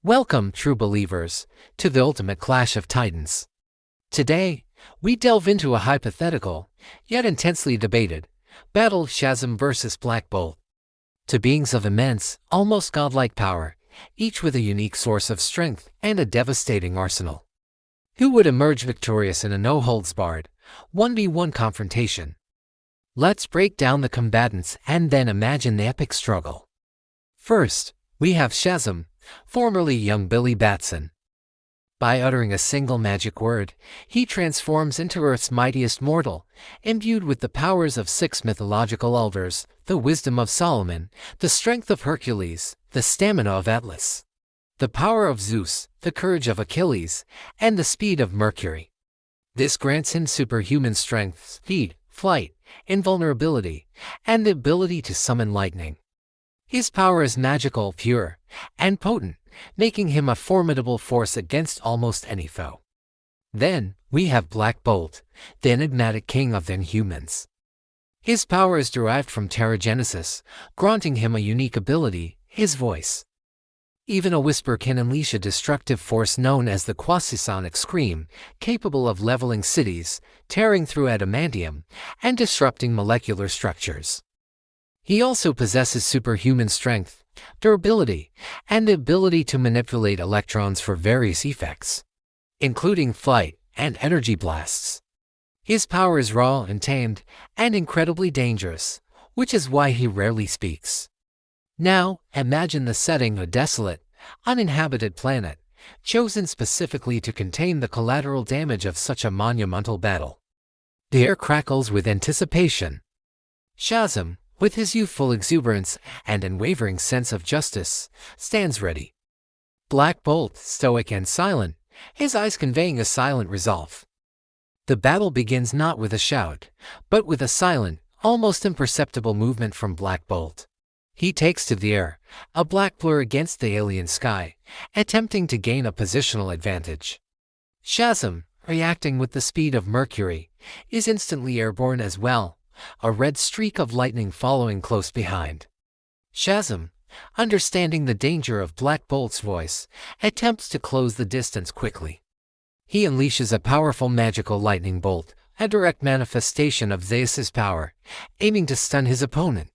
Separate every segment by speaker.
Speaker 1: Welcome, true believers, to the ultimate clash of titans. Today, we delve into a hypothetical, yet intensely debated, battle of Shazam versus Black Bolt. Two beings of immense, almost godlike power, each with a unique source of strength and a devastating arsenal. Who would emerge victorious in a no-holds-barred, 1v1 confrontation? Let's break down the combatants and then imagine the epic struggle. First, we have Shazam, formerly young Billy Batson. By uttering a single magic word, he transforms into Earth's mightiest mortal, imbued with the powers of 6 mythological elders, the wisdom of Solomon, the strength of Hercules, the stamina of Atlas, the power of Zeus, the courage of Achilles, and the speed of Mercury. This grants him superhuman strength, speed, flight, invulnerability, and the ability to summon lightning. His power is magical, pure, and potent, making him a formidable force against almost any foe. Then, we have Black Bolt, the enigmatic king of the Inhumans. His power is derived from Teragenesis, granting him a unique ability, his voice. Even a whisper can unleash a destructive force known as the quasisonic scream, capable of leveling cities, tearing through adamantium, and disrupting molecular structures. He also possesses superhuman strength, durability, and the ability to manipulate electrons for various effects, including flight and energy blasts. His power is raw and tamed, and incredibly dangerous, which is why he rarely speaks. Now, imagine the setting: a desolate, uninhabited planet, chosen specifically to contain the collateral damage of such a monumental battle. The air crackles with anticipation. Shazam, with his youthful exuberance and unwavering sense of justice, stands ready. Black Bolt, stoic and silent, his eyes conveying a silent resolve. The battle begins not with a shout, but with a silent, almost imperceptible movement from Black Bolt. He takes to the air, a black blur against the alien sky, attempting to gain a positional advantage. Shazam, reacting with the speed of Mercury, is instantly airborne as well, a red streak of lightning following close behind. Shazam, understanding the danger of Black Bolt's voice, attempts to close the distance quickly. He unleashes a powerful magical lightning bolt, a direct manifestation of Zeus's power, aiming to stun his opponent.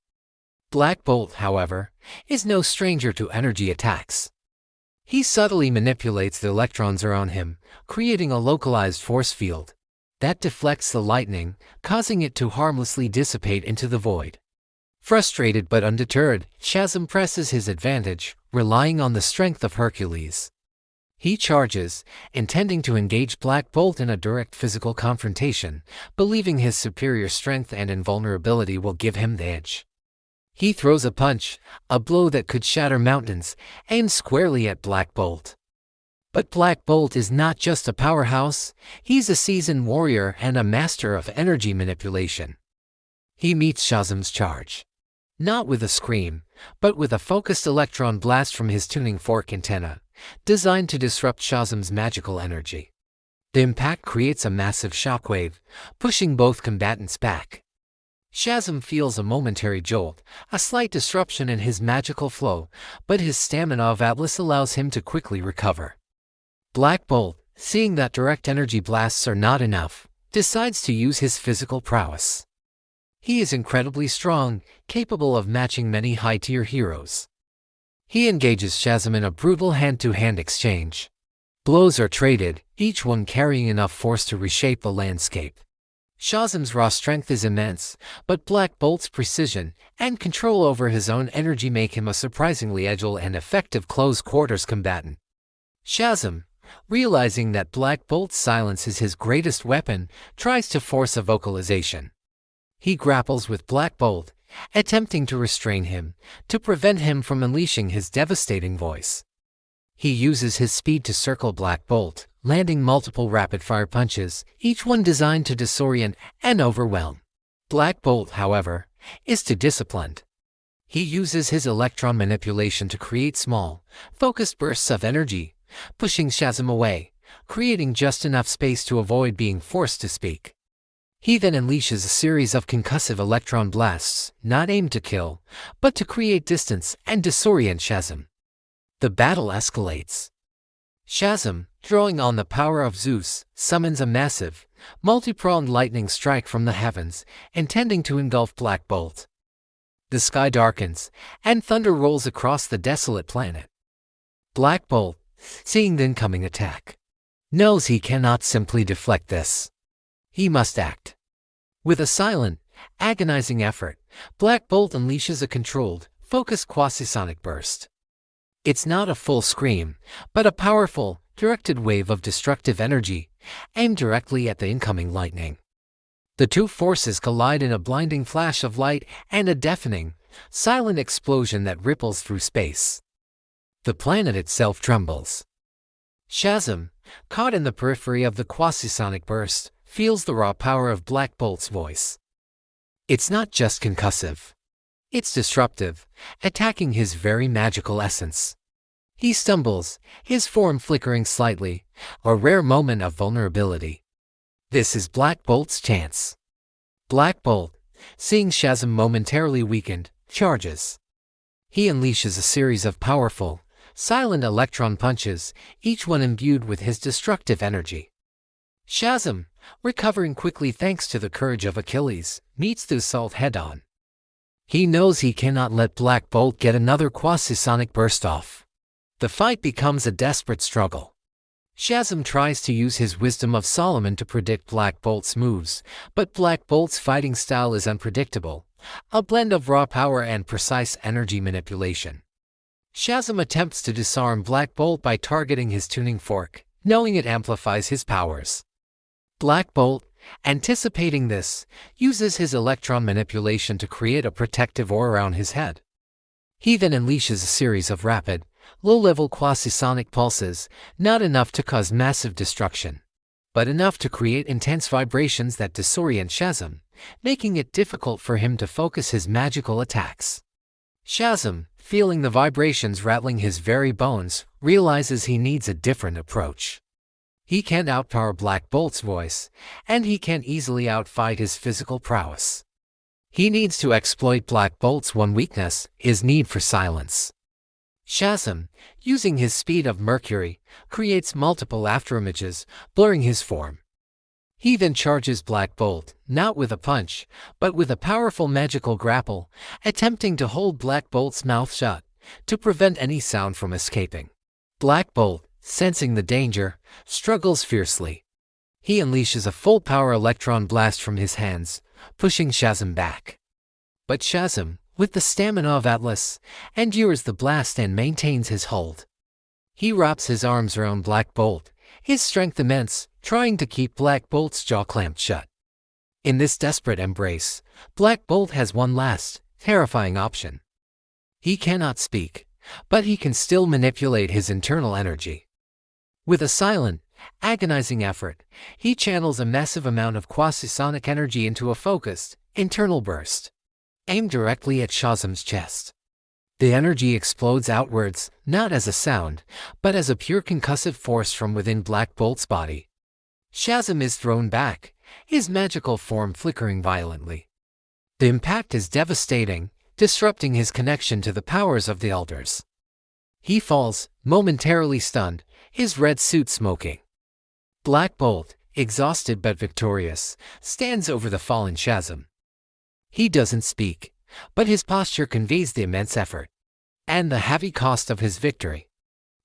Speaker 1: Black Bolt, however, is no stranger to energy attacks. He subtly manipulates the electrons around him, creating a localized force field that deflects the lightning, causing it to harmlessly dissipate into the void. Frustrated but undeterred, Shazam presses his advantage, relying on the strength of Hercules. He charges, intending to engage Black Bolt in a direct physical confrontation, believing his superior strength and invulnerability will give him the edge. He throws a punch, a blow that could shatter mountains, aimed squarely at Black Bolt. But Black Bolt is not just a powerhouse, he's a seasoned warrior and a master of energy manipulation. He meets Shazam's charge, not with a scream, but with a focused electron blast from his tuning fork antenna, designed to disrupt Shazam's magical energy. The impact creates a massive shockwave, pushing both combatants back. Shazam feels a momentary jolt, a slight disruption in his magical flow, but his stamina of Atlas allows him to quickly recover. Black Bolt, seeing that direct energy blasts are not enough, decides to use his physical prowess. He is incredibly strong, capable of matching many high-tier heroes. He engages Shazam in a brutal hand-to-hand exchange. Blows are traded, each one carrying enough force to reshape the landscape. Shazam's raw strength is immense, but Black Bolt's precision and control over his own energy make him a surprisingly agile and effective close-quarters combatant. Shazam, realizing that Black Bolt's silence is his greatest weapon, tries to force a vocalization. He grapples with Black Bolt, attempting to restrain him, to prevent him from unleashing his devastating voice. He uses his speed to circle Black Bolt, landing multiple rapid-fire punches, each one designed to disorient and overwhelm. Black Bolt, however, is too disciplined. He uses his electron manipulation to create small, focused bursts of energy, pushing Shazam away, creating just enough space to avoid being forced to speak. He then unleashes a series of concussive electron blasts, not aimed to kill, but to create distance and disorient Shazam. The battle escalates. Shazam, drawing on the power of Zeus, summons a massive, multi-pronged lightning strike from the heavens, intending to engulf Black Bolt. The sky darkens, and thunder rolls across the desolate planet. Black Bolt, seeing the incoming attack, knows he cannot simply deflect this. He must act. With a silent, agonizing effort, Black Bolt unleashes a controlled, focused quasi-sonic burst. It's not a full scream, but a powerful, directed wave of destructive energy, aimed directly at the incoming lightning. The two forces collide in a blinding flash of light and a deafening, silent explosion that ripples through space. The planet itself trembles. Shazam, caught in the periphery of the quasi-sonic burst, feels the raw power of Black Bolt's voice. It's not just concussive. It's disruptive, attacking his very magical essence. He stumbles, his form flickering slightly, a rare moment of vulnerability. This is Black Bolt's chance. Black Bolt, seeing Shazam momentarily weakened, charges. He unleashes a series of powerful, silent electron punches, each one imbued with his destructive energy. Shazam, recovering quickly thanks to the courage of Achilles, meets the assault head-on. He knows he cannot let Black Bolt get another quasi-sonic burst off. The fight becomes a desperate struggle. Shazam tries to use his wisdom of Solomon to predict Black Bolt's moves, but Black Bolt's fighting style is unpredictable, a blend of raw power and precise energy manipulation. Shazam attempts to disarm Black Bolt by targeting his tuning fork, knowing it amplifies his powers. Black Bolt, anticipating this, uses his electron manipulation to create a protective aura around his head. He then unleashes a series of rapid, low-level quasi-sonic pulses, not enough to cause massive destruction, but enough to create intense vibrations that disorient Shazam, making it difficult for him to focus his magical attacks. Shazam, feeling the vibrations rattling his very bones, realizes he needs a different approach. He can't outpower Black Bolt's voice, and he can't easily outfight his physical prowess. He needs to exploit Black Bolt's one weakness, his need for silence. Shazam, using his speed of Mercury, creates multiple afterimages, blurring his form. He then charges Black Bolt, not with a punch, but with a powerful magical grapple, attempting to hold Black Bolt's mouth shut, to prevent any sound from escaping. Black Bolt, sensing the danger, struggles fiercely. He unleashes a full-power electron blast from his hands, pushing Shazam back. But Shazam, with the stamina of Atlas, endures the blast and maintains his hold. He wraps his arms around Black Bolt, his strength immense, trying to keep Black Bolt's jaw clamped shut. In this desperate embrace, Black Bolt has one last, terrifying option. He cannot speak, but he can still manipulate his internal energy. With a silent, agonizing effort, he channels a massive amount of quasi-sonic energy into a focused, internal burst, aimed directly at Shazam's chest. The energy explodes outwards, not as a sound, but as a pure concussive force from within Black Bolt's body. Shazam is thrown back, his magical form flickering violently. The impact is devastating, disrupting his connection to the powers of the elders. He falls, momentarily stunned, his red suit smoking. Black Bolt, exhausted but victorious, stands over the fallen Shazam. He doesn't speak, but his posture conveys the immense effort and the heavy cost of his victory.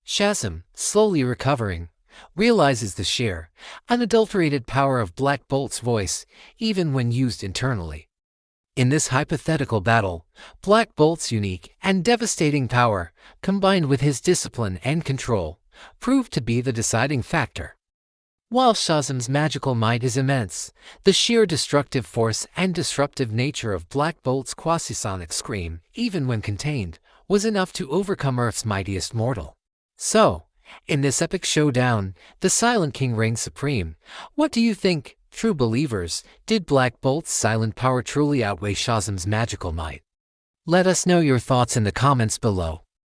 Speaker 1: Shazam, slowly recovering, realizes the sheer, unadulterated power of Black Bolt's voice, even when used internally. In this hypothetical battle, Black Bolt's unique and devastating power, combined with his discipline and control, proved to be the deciding factor. While Shazam's magical might is immense, the sheer destructive force and disruptive nature of Black Bolt's quasi-sonic scream, even when contained, was enough to overcome Earth's mightiest mortal. So, in this epic showdown, the Silent King reigns supreme. What do you think, true believers? Did Black Bolt's silent power truly outweigh Shazam's magical might? Let us know your thoughts in the comments below.